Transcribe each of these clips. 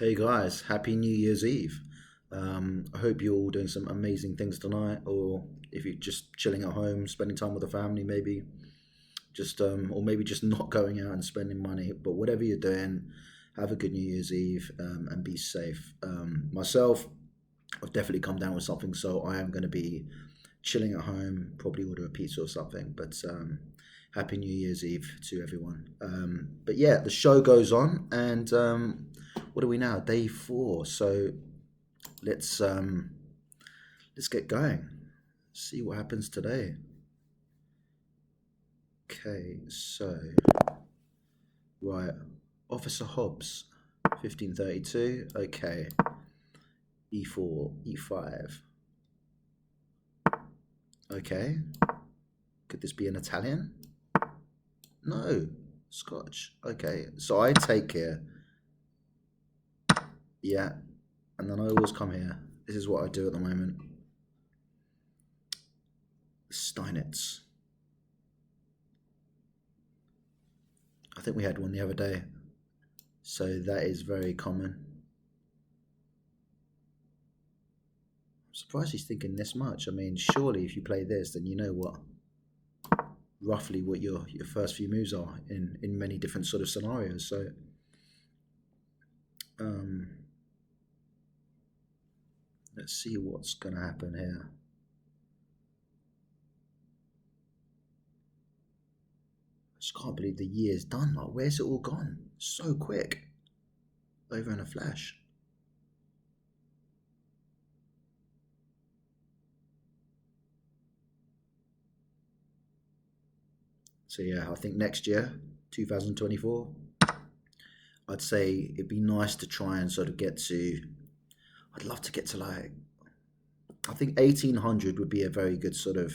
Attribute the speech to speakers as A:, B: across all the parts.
A: Hey guys, happy New Year's Eve. I hope you're all doing some amazing things tonight, or if you're just chilling at home, spending time with the family, maybe or maybe just not going out and spending money. But whatever you're doing, have a good New Year's Eve and be safe. Myself, I've definitely come down with something, so I am going to be chilling at home, probably order a pizza or something. But happy New Year's Eve to everyone. But yeah, the show goes on, and what are we now? Day four. So let's um, let's get going. See what happens today. Okay, so right, Officer Hobbs, 1532. Okay, e4, e5. Okay, could this be an Italian? No, Scotch. Okay, so I take here. Yeah, and then I always come here. This is what I do at the moment. Steinitz. I think we had one the other day. So that is very common. I'm surprised he's thinking this much. I mean, surely if you play this, then you know what roughly what your first few moves are in many different sort of scenarios. So um, let's see what's going to happen here. I just can't believe the year's done. Like, where's it all gone? So quick, over in a flash. So yeah, I think next year, 2024, I'd say it'd be nice to try and sort of get to. I'd love to get to like. I think 1800 would be a very good sort of.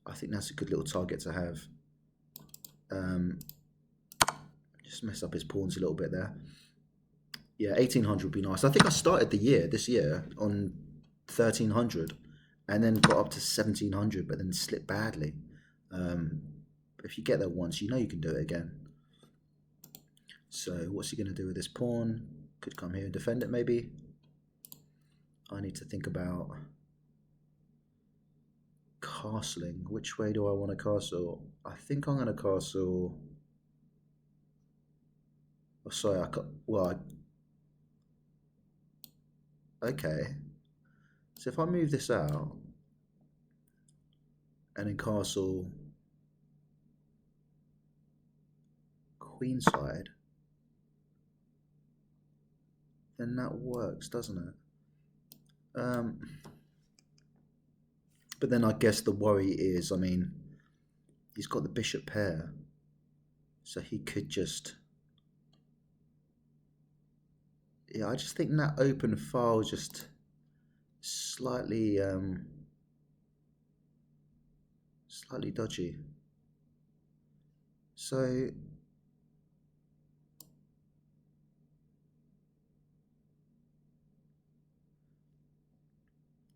A: I think that's a good little target to have. Um, just mess up his pawns a little bit there. Yeah, 1800 would be nice. I think I started the year this year on 1300, and then got up to 1700, but then slipped badly. Um, if you get there once, you know you can do it again. So what's he going to do with this pawn? Could come here and defend it maybe. I need to think about castling. Which way do I want to castle? I think I'm going to castle. Oh, sorry, I got. Well, okay. So if I move this out and then castle queenside, then that works, doesn't it? But then I guess the worry is, I mean, he's got the bishop pair, so he could just. Yeah, I just think that open file just slightly, slightly dodgy. So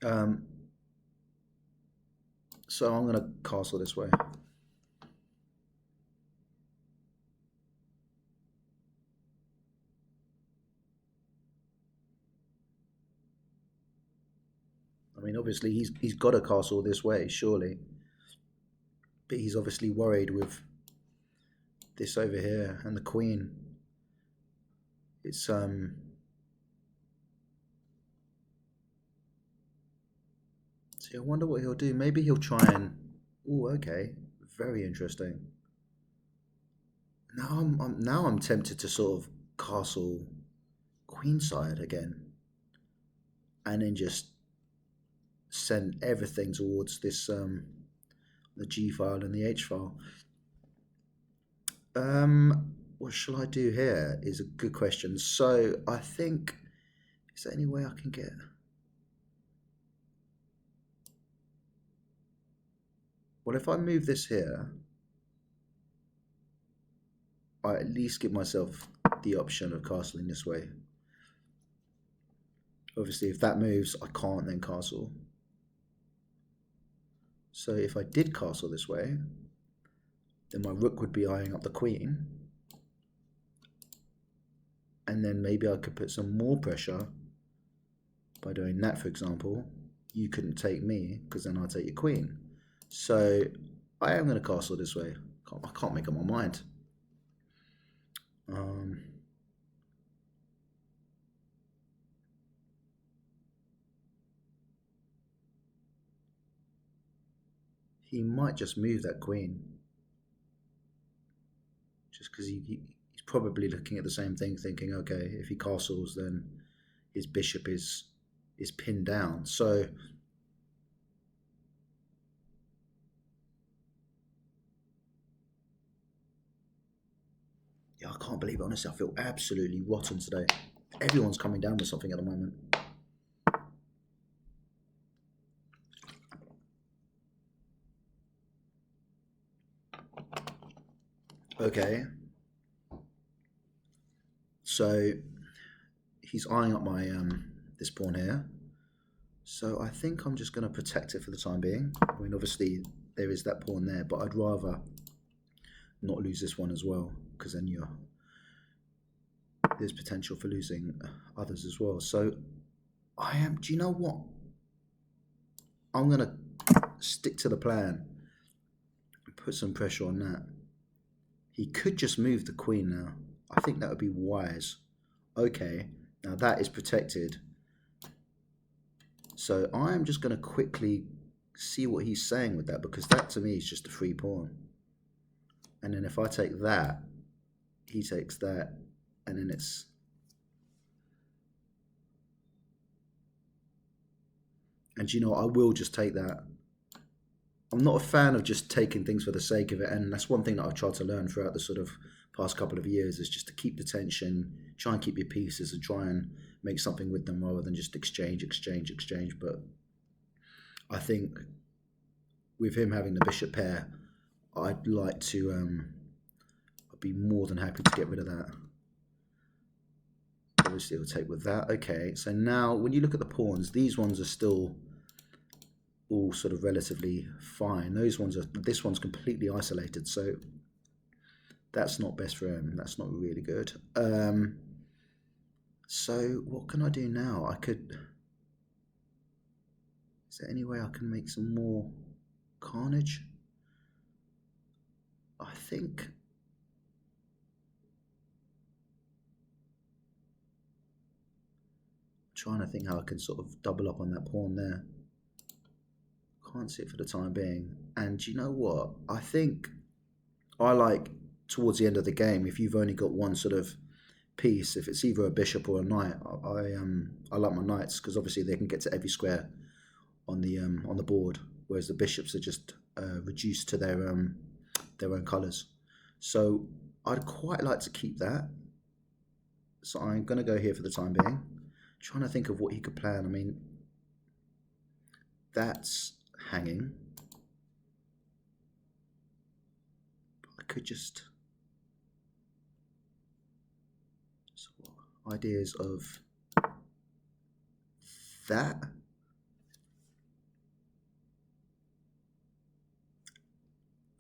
A: um, so I'm gonna castle this way. I mean, obviously he's got a castle this way, surely, but he's obviously worried with this over here and the queen. It's See, I wonder what he'll do. Maybe he'll try and. Oh, okay, very interesting. Now I'm tempted to sort of castle queenside again, and then just send everything towards this the G file and the H file. What shall I do here is a good question. So I think, is there any way I can get? Well, if I move this here, I at least give myself the option of castling this way. Obviously, if that moves, I can't then castle. So if I did castle this way, then my rook would be eyeing up the queen. And then maybe I could put some more pressure by doing that, for example. You couldn't take me because then I'll take your queen. So I am going to castle this way. I can't make up my mind. He might just move that queen. Just because he's probably looking at the same thing, thinking, okay, if he castles, then his bishop is pinned down. So yeah, I can't believe it. Honestly, I feel absolutely rotten today. Everyone's coming down with something at the moment. Okay. So he's eyeing up my this pawn here. So I think I'm just going to protect it for the time being. I mean, obviously there is that pawn there, but I'd rather not lose this one as well, because then there's potential for losing others as well. So do you know what? I'm going to stick to the plan and put some pressure on that. He could just move the queen now. I think that would be wise. Okay, now that is protected. So I'm just going to quickly see what he's saying with that, because that to me is just a free pawn. And then if I take that, he takes that, and then it's... And you know, I will just take that. I'm not a fan of just taking things for the sake of it, and that's one thing that I've tried to learn throughout the sort of past couple of years, is just to keep the tension, try and keep your pieces and try and make something with them rather than just exchange. But I think with him having the bishop pair, I'd like to I'd be more than happy to get rid of that. Obviously it'll take with that. Okay, so now when you look at the pawns, these ones are still all sort of relatively fine. This one's completely isolated, so that's not best for him. That's not really good. So what can I do now? Is there any way I can make some more carnage? I think... I'm trying to think how I can sort of double up on that pawn there. Can't see it for the time being. And you know what? I think I like, towards the end of the game, if you've only got one sort of piece, if it's either a bishop or a knight, I like my knights, because obviously they can get to every square on the board, whereas the bishops are just reduced to their own colours. So I'd quite like to keep that. So I'm going to go here for the time being. Trying to think of what he could plan. I mean, that's hanging. I could just... So ideas of that.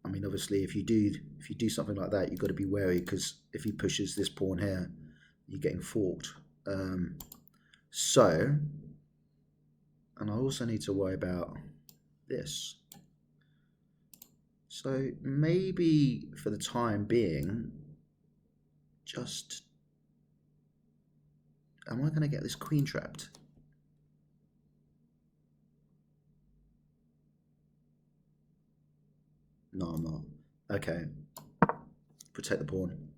A: I mean, obviously, if you do something like that, you've got to be wary, because if he pushes this pawn here, you're getting forked. And I also need to worry about this. So maybe for the time being, just... Am I going to get this queen trapped? No, I'm not. Okay. Protect the pawn.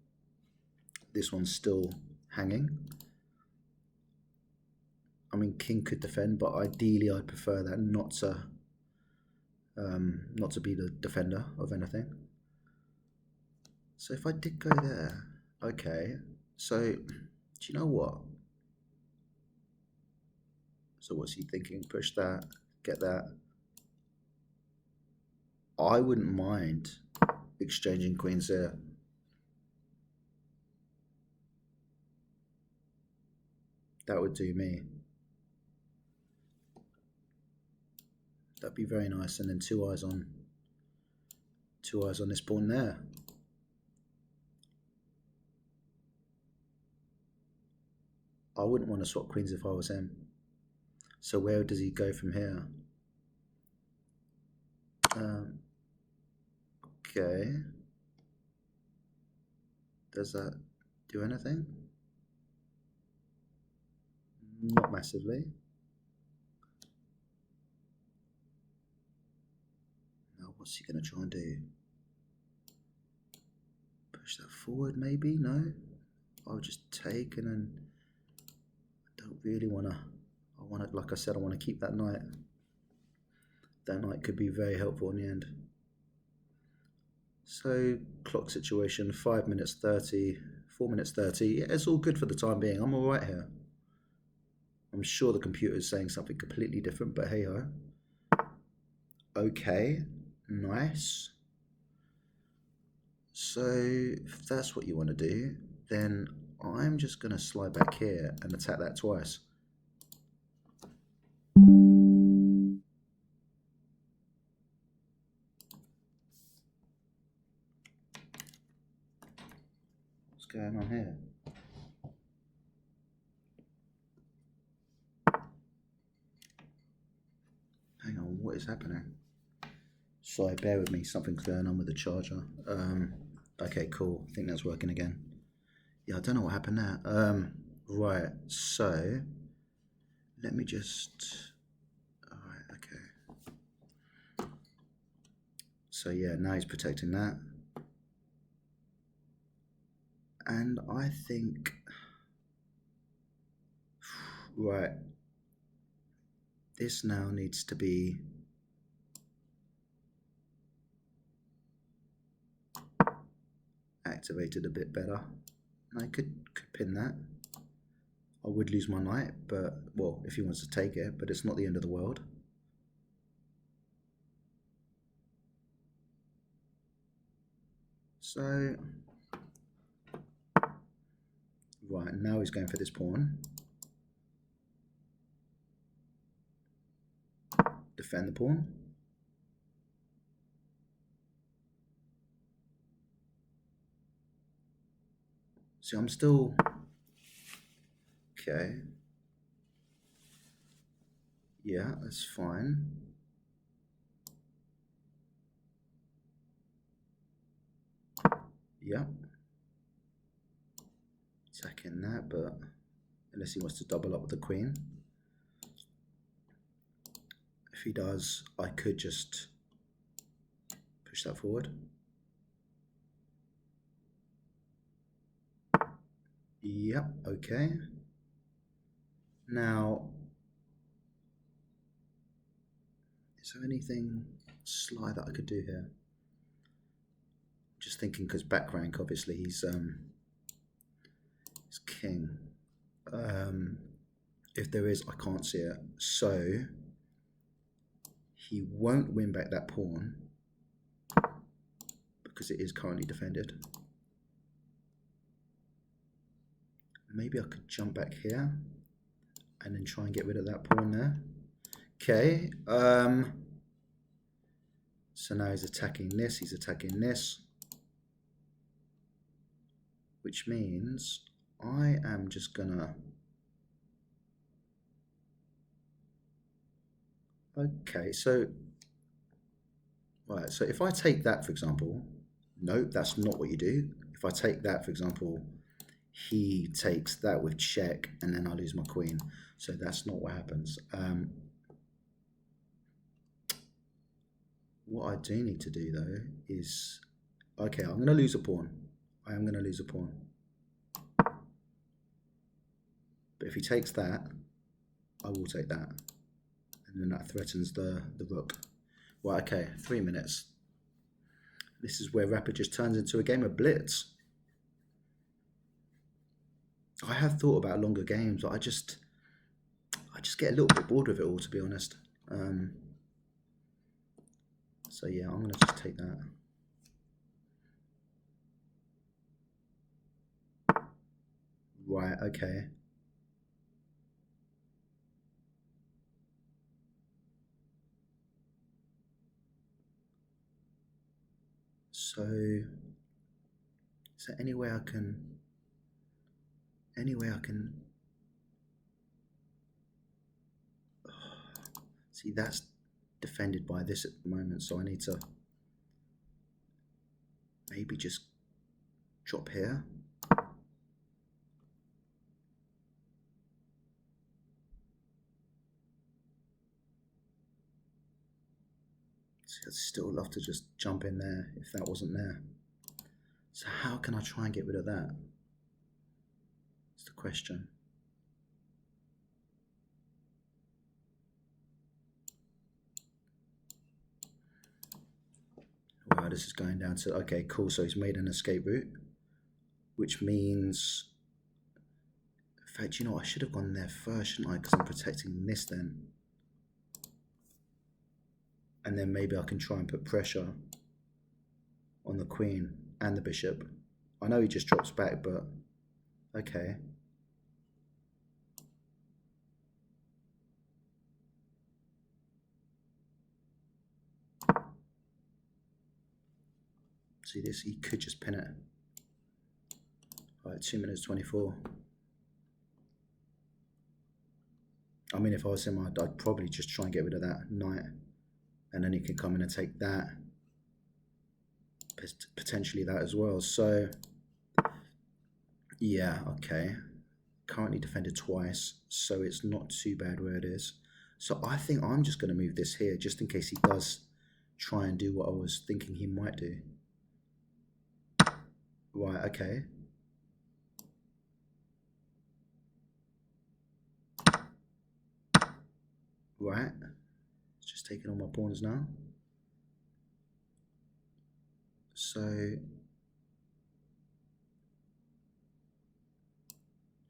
A: This one's still hanging. I mean, king could defend, but ideally I'd prefer that not to be the defender of anything. So if I did go there, okay. So do you know what? So what's he thinking? Push that, get that. I wouldn't mind exchanging queens here. That would do me. That'd be very nice. And then two eyes on this pawn there. I wouldn't want to swap queens if I was him. So where does he go from here? Um, okay. Does that do anything? Not massively. Now, what's he going to try and do? Push that forward, maybe? No? I'll just take and then I don't really want to. I want to, like I said, I want to keep that knight. That knight could be very helpful in the end. So, clock situation 5 minutes 30, 4 minutes 30. Yeah, it's all good for the time being. I'm alright here. I'm sure the computer is saying something completely different, but hey ho. Okay, nice. So, if that's what you want to do, then I'm just going to slide back here and attack that twice. What's going on here? Hang on, what is happening? Sorry, bear with me, something's going on with the charger. Okay, cool, I think that's working again. Yeah, I don't know what happened there. Right, so let me just, alright, okay. So yeah, now he's protecting that. And I think, right, this now needs to be activated a bit better. I could pin that. I would lose my knight, but, well, if he wants to take it, but it's not the end of the world. So, right, now he's going for this pawn. Defend the pawn. See, I'm still... Okay. Yeah, that's fine. Yep. Attacking that, but unless he wants to double up with the queen. If he does, I could just push that forward. Yep, okay. Now, is there anything sly that I could do here? Just thinking, because back rank, obviously, he's king. If there is, I can't see it. So, he won't win back that pawn because it is currently defended. Maybe I could jump back here and then try and get rid of that pawn there. Okay. So now he's attacking this, he's attacking this. Which means I am just gonna... Okay, so... Right, so if I take that, for example... Nope, that's not what you do. If I take that, for example, he takes that with check, and then I lose my queen. So that's not what happens. What I do need to do, though, is... Okay, I'm going to lose a pawn. I am going to lose a pawn. But if he takes that, I will take that. And then that threatens the rook. Well, okay, 3 minutes. This is where Rapid just turns into a game of blitz. I have thought about longer games, but I just get a little bit bored with it all, to be honest. So yeah, I'm going to just take that. Right, okay. So, is there any way I can See, that's defended by this at the moment, so I need to maybe just drop here. See, I'd still love to just jump in there if that wasn't there. So how can I try and get rid of that? That's the question. Wow, this is going down to, okay, cool. So he's made an escape route, which means, in fact, you know, I should have gone there first, shouldn't I? Because I'm protecting this then. And then maybe I can try and put pressure on the queen and the bishop. I know he just drops back, but okay. See this? He could just pin it. All right, 2 minutes 24. I mean, if I was him, I'd probably just try and get rid of that knight. And then he can come in and take that. Potentially that as well. So, yeah, okay. Currently defended twice, so it's not too bad where it is. So I think I'm just going to move this here, just in case he does try and do what I was thinking he might do. Right, okay. Right. It's just taking all my pawns now. So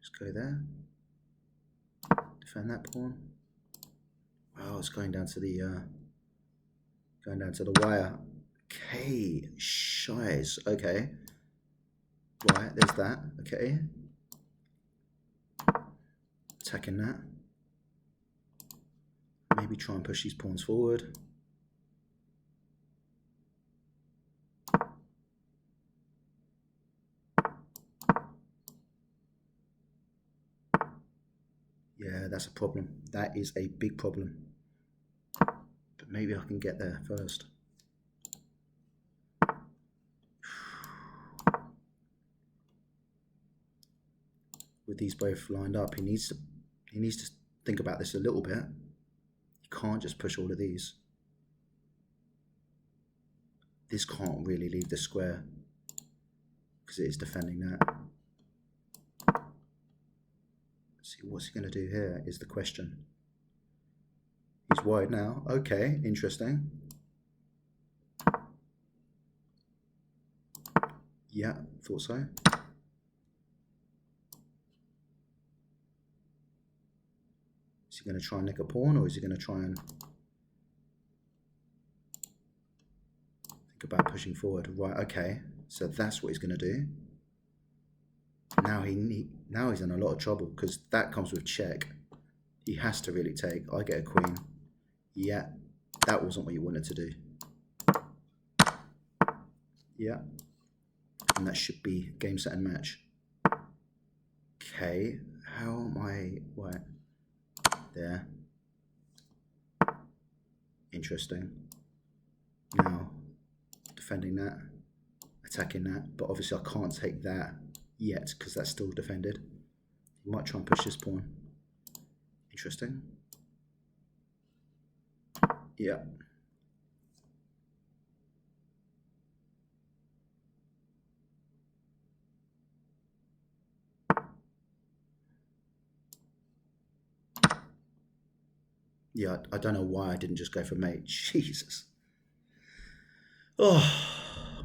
A: just go there. Defend that pawn. Wow, it's going down to the wire. Okay, shiz. Okay. Right, there's that. Okay. Attacking that. Maybe try and push these pawns forward. Yeah, that's a problem. That is a big problem. But maybe I can get there first. With these both lined up, he needs to think about this a little bit. He can't just push all of these. This can't really leave the square because it is defending that. Let's see, what's he going to do here is the question. He's wide now. Okay, interesting. Yeah, thought so. Is he going to try and nick a pawn, or is he going to try and think about pushing forward? Right, okay. So that's what he's going to do. Now he's in a lot of trouble because that comes with check. He has to really take. I get a queen. Yeah, that wasn't what you wanted to do. Yeah. And that should be game, set, and match. Okay, how am I? Right. There. Interesting. Now, defending that, attacking that, but obviously I can't take that yet because that's still defended. You might try and push this pawn. Interesting. Yeah. Yeah, I don't know why I didn't just go for mate. Jesus. Oh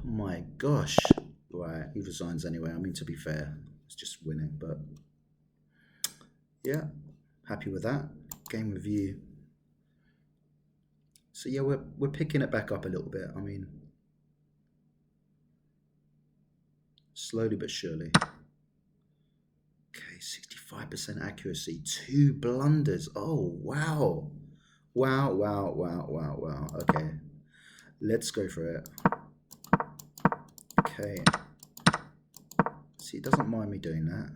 A: my gosh. Right, he resigns anyway. I mean, to be fair, it's just winning, but yeah, happy with that. Game review. So yeah, we're picking it back up a little bit. I mean, slowly but surely. Okay, 65% accuracy, 2 blunders. Oh, wow. Wow, wow, wow, wow, wow. Okay, let's go for it. Okay. See, it doesn't mind me doing that.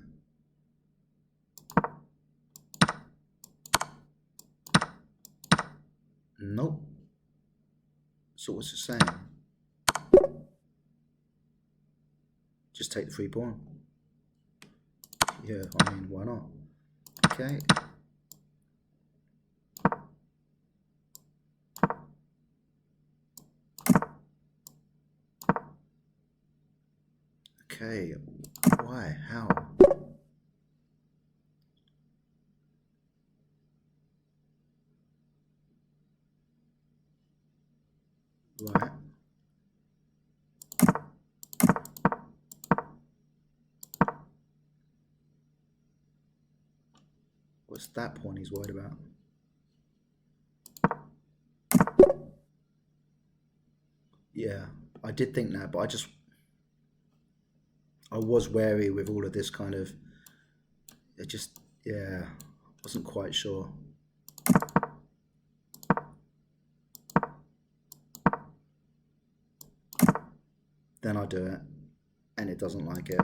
A: Nope. So what's it saying? Just take the free pawn. Yeah, I mean, why not? Okay. Okay. Why? How? Right. What's that pawn he's worried about? Yeah, I did think that, but I was wary with all of this kind of, it just, yeah, wasn't quite sure. Then I do it, and it doesn't like it.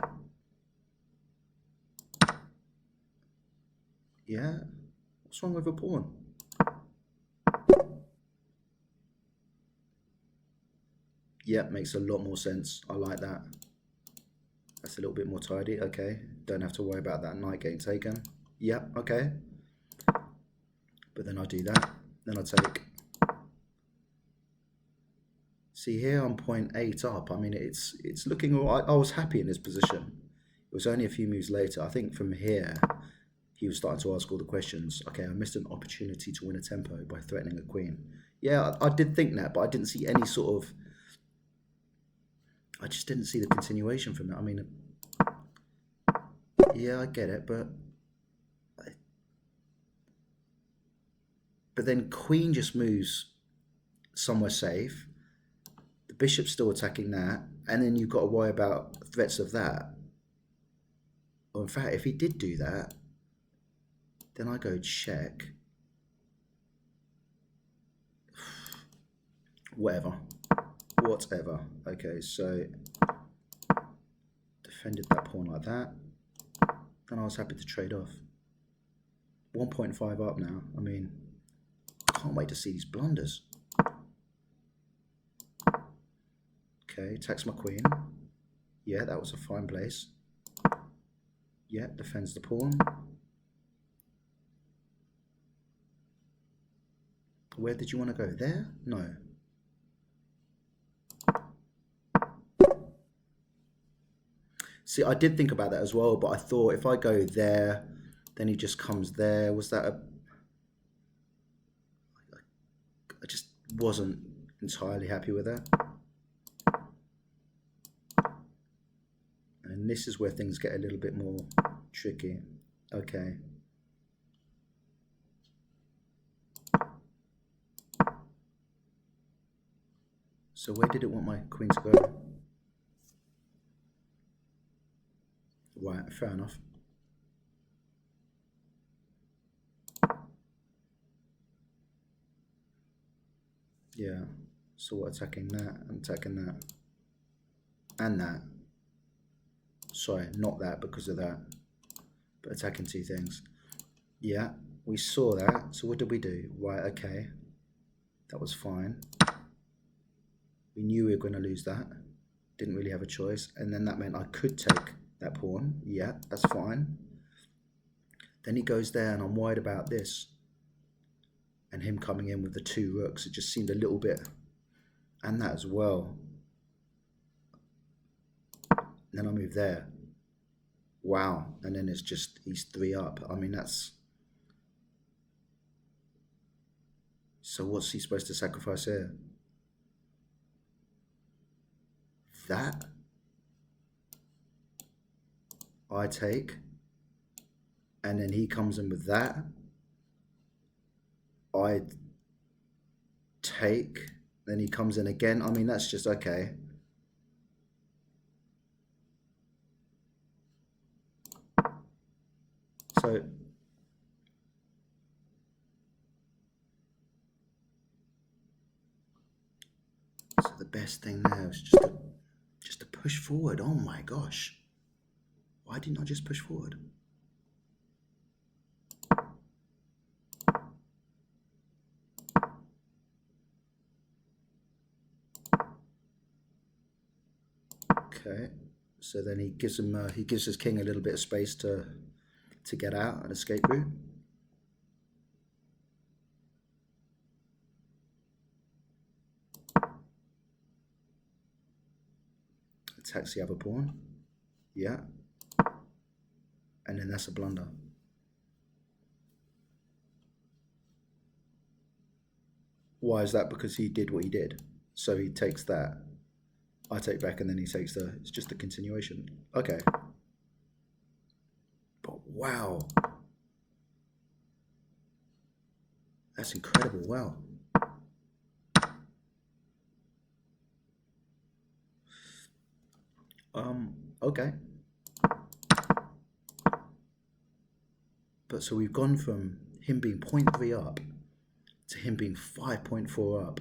A: Yeah, what's wrong with a pawn? Yeah, makes a lot more sense. I like that. That's a little bit more tidy. Okay, don't have to worry about that knight getting taken. Yep, okay. But then I do that. Then I take. See here, I'm 0.8 up. I mean, it's looking all right. I was happy in this position. It was only a few moves later. I think from here, he was starting to ask all the questions. Okay, I missed an opportunity to win a tempo by threatening a queen. Yeah, I did think that, but I didn't see any sort of. I just didn't see the continuation from it. I mean, yeah, I get it, but then queen just moves somewhere safe. The bishop's still attacking that, and then you've got to worry about threats of that. Or in fact, if he did do that, then I go check. Whatever. Okay, so defended that pawn like that. Then I was happy to trade off. 1.5 up now. I mean, I can't wait to see these blunders. Okay, attacks my queen. Yeah, that was a fine place. Yeah, defends the pawn. Where did you want to go? There? No. See, I did think about that as well, but I thought if I go there, then he just comes there. Was that a... I just wasn't entirely happy with that. And this is where things get a little bit more tricky. Okay. So where did it want my queen to go? Right, fair enough. Yeah, so what, attacking that and attacking that. And that. Sorry, not that because of that. But attacking two things. Yeah, we saw that. So what did we do? Right, okay. That was fine. We knew we were going to lose that. Didn't really have a choice. And then that meant I could take that pawn. Yeah, that's fine. Then he goes there and I'm worried about this. And him coming in with the two rooks. It just seemed a little bit... And that as well. And then I move there. Wow. And then it's just, he's 3 up. I mean, that's... So what's he supposed to sacrifice here? That I take, and then he comes in with that. I take, then he comes in again. I mean, that's just okay. So the best thing now is just to push forward. Oh my gosh. Why didn't I just push forward? Okay. So then he gives his king a little bit of space to get out, an escape route. Attacks the other pawn. Yeah. And then that's a blunder. Why is that? Because he did what he did. So he takes that. I take back, and then he takes the... It's just a continuation. Okay. But wow. That's incredible. Wow. Okay. But so we've gone from him being 0.3 up to him being 5.4 up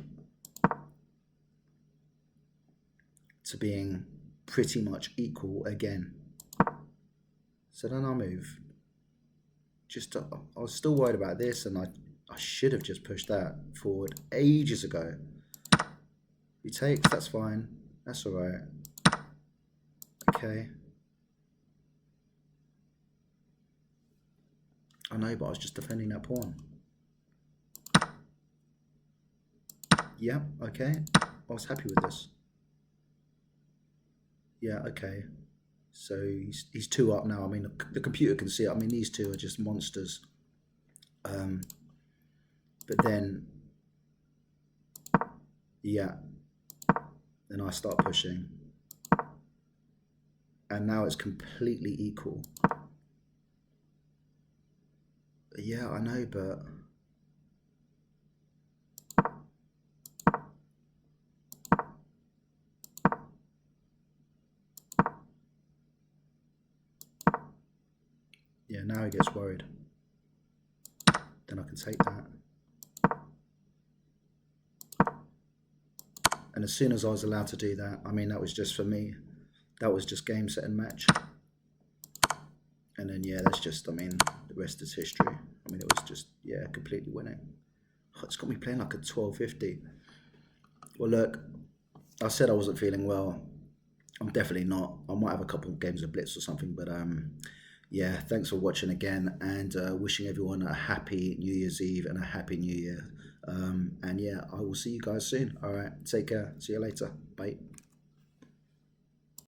A: to being pretty much equal again. So then I'll move. I was still worried about this, and I should have just pushed that forward ages ago. He takes, that's fine. That's all right. Okay. I know, but I was just defending that pawn. Yeah, okay. I was happy with this. Yeah, okay. So he's 2 up now. I mean, the computer can see it. I mean, these two are just monsters. But then, yeah. Then I start pushing. And now it's completely equal. Yeah, I know, but... Yeah, now he gets worried. Then I can take that. And as soon as I was allowed to do that, I mean, that was just for me. That was just game, set, and match. And then, yeah, that's just, I mean, the rest is history. I mean, it was just, yeah, completely winning. Oh, it's got me playing like a 1250. Well, look, I said I wasn't feeling well. I'm definitely not. I might have a couple of games of Blitz or something, but yeah, thanks for watching again, and wishing everyone a happy New Year's Eve and a happy New Year. And yeah, I will see you guys soon. All right, take care. See you later. Bye.